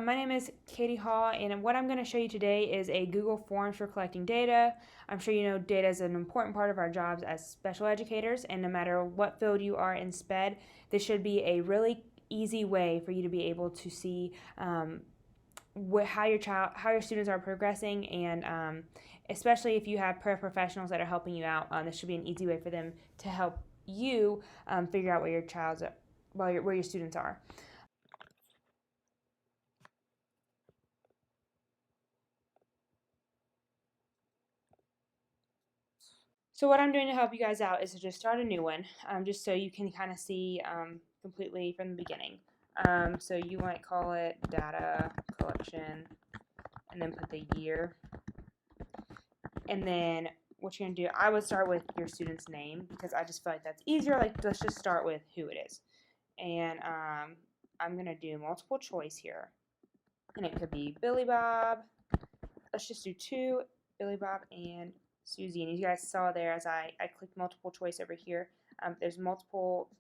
My name is Katie Hall, and what I'm going to show you today is a Google Forms for collecting data. I'm sure you know data is an important part of our jobs as special educators, and no matter what field you are in SPED, this should be a really easy way for you to be able to see how your students are progressing, and especially if you have paraprofessionals that are helping you out, this should be an easy way for them to help you figure out where your students are. So what I'm doing to help you guys out is to just start a new one, just so you can kind of see completely from the beginning. So you might call it data collection and then put the year. And then what you're going to do, I would start with your student's name because I just feel like that's easier. Like, let's just start with who it is. And I'm going to do multiple choice here. And it could be Billy Bob. Let's just do two, Billy Bob and Susie. And you guys saw there as I clicked multiple choice over here, there's multiple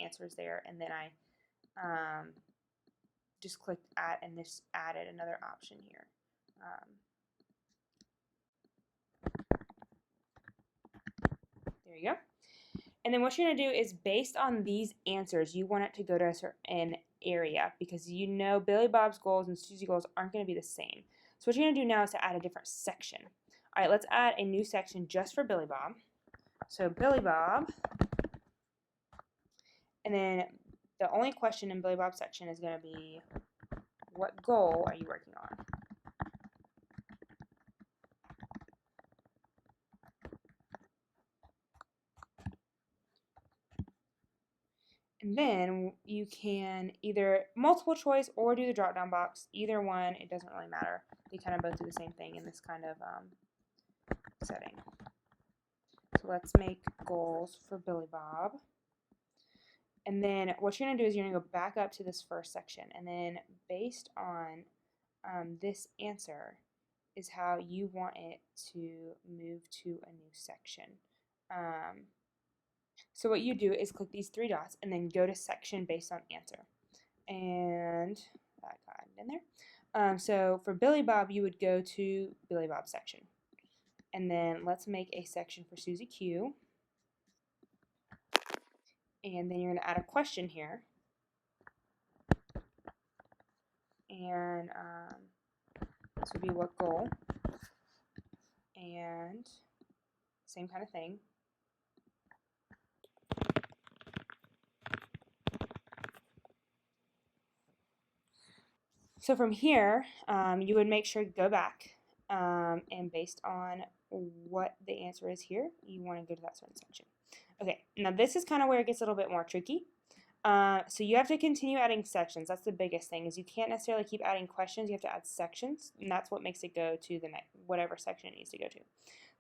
answers there. And then I just clicked add and this added another option here. There you go. And then what you're going to do is based on these answers, you want it to go to a certain area because you know Billy Bob's goals and Susie goals aren't going to be the same. So what you're going to do now is to add a different section. All right, let's add a new section just for Billy Bob. So Billy Bob, and then the only question in Billy Bob's section is going to be, what goal are you working on? And then you can either multiple choice or do the drop down box. Either one, it doesn't really matter. They kind of both do the same thing in this kind of setting. So let's make goals for Billy Bob. And then what you're going to do is you're going to go back up to this first section. And then based on this answer is how you want it to move to a new section. So what you do is click these three dots and then go to section based on answer. And that got in there. So for Billy Bob, you would go to Billy Bob section. And then let's make a section for Susie Q. And then you're going to add a question here. And this would be what goal. And same kind of thing. So from here, you would make sure to go back, and based on what the answer is here, you want to go to that certain section. Okay, now this is kind of where it gets a little bit more tricky. So you have to continue adding sections. That's the biggest thing, is you can't necessarily keep adding questions. You have to add sections, and that's what makes it go to the next, whatever section it needs to go to.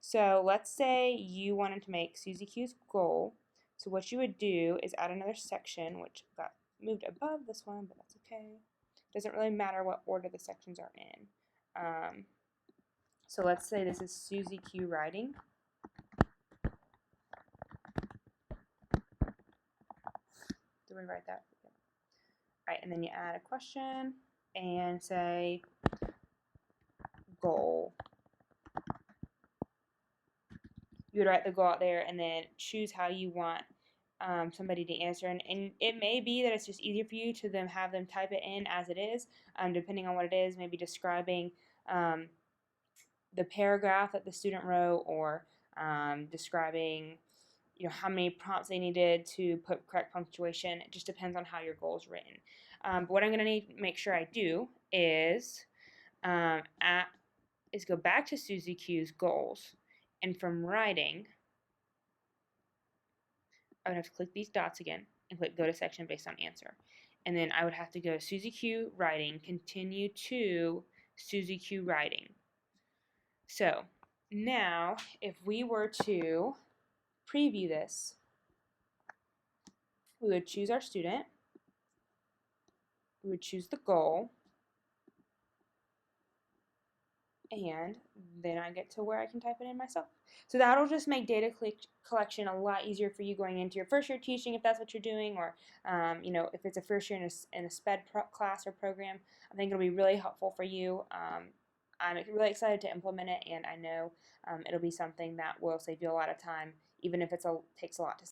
So let's say you wanted to make Susie Q's goal. So what you would do is add another section, which got moved above this one, but that's okay. Doesn't really matter what order the sections are in. So let's say this is Susie Q writing. Do we write that? All right, and then you add a question and say goal. You would write the goal out there and then choose how you want somebody to answer. And it may be that it's just easier for you to have them type it in as it is, depending on what it is, maybe describing the paragraph that the student wrote, or describing how many prompts they needed to put correct punctuation. It just depends on how your goal is written. But what I'm going to need to make sure I do is go back to Susie Q's goals, and from writing, I would have to click these dots again and click go to section based on answer. And then I would have to go Susie Q writing, continue to Susie Q writing. So now if we were to preview this, we would choose our student, we would choose the goal, and then I get to where I can type it in myself. So that'll just make data collection a lot easier for you going into your first year teaching, if that's what you're doing, or if it's a first year in a SPED class or program. I think it'll be really helpful for you. I'm really excited to implement it, and I know it'll be something that will save you a lot of time, even if it takes a lot to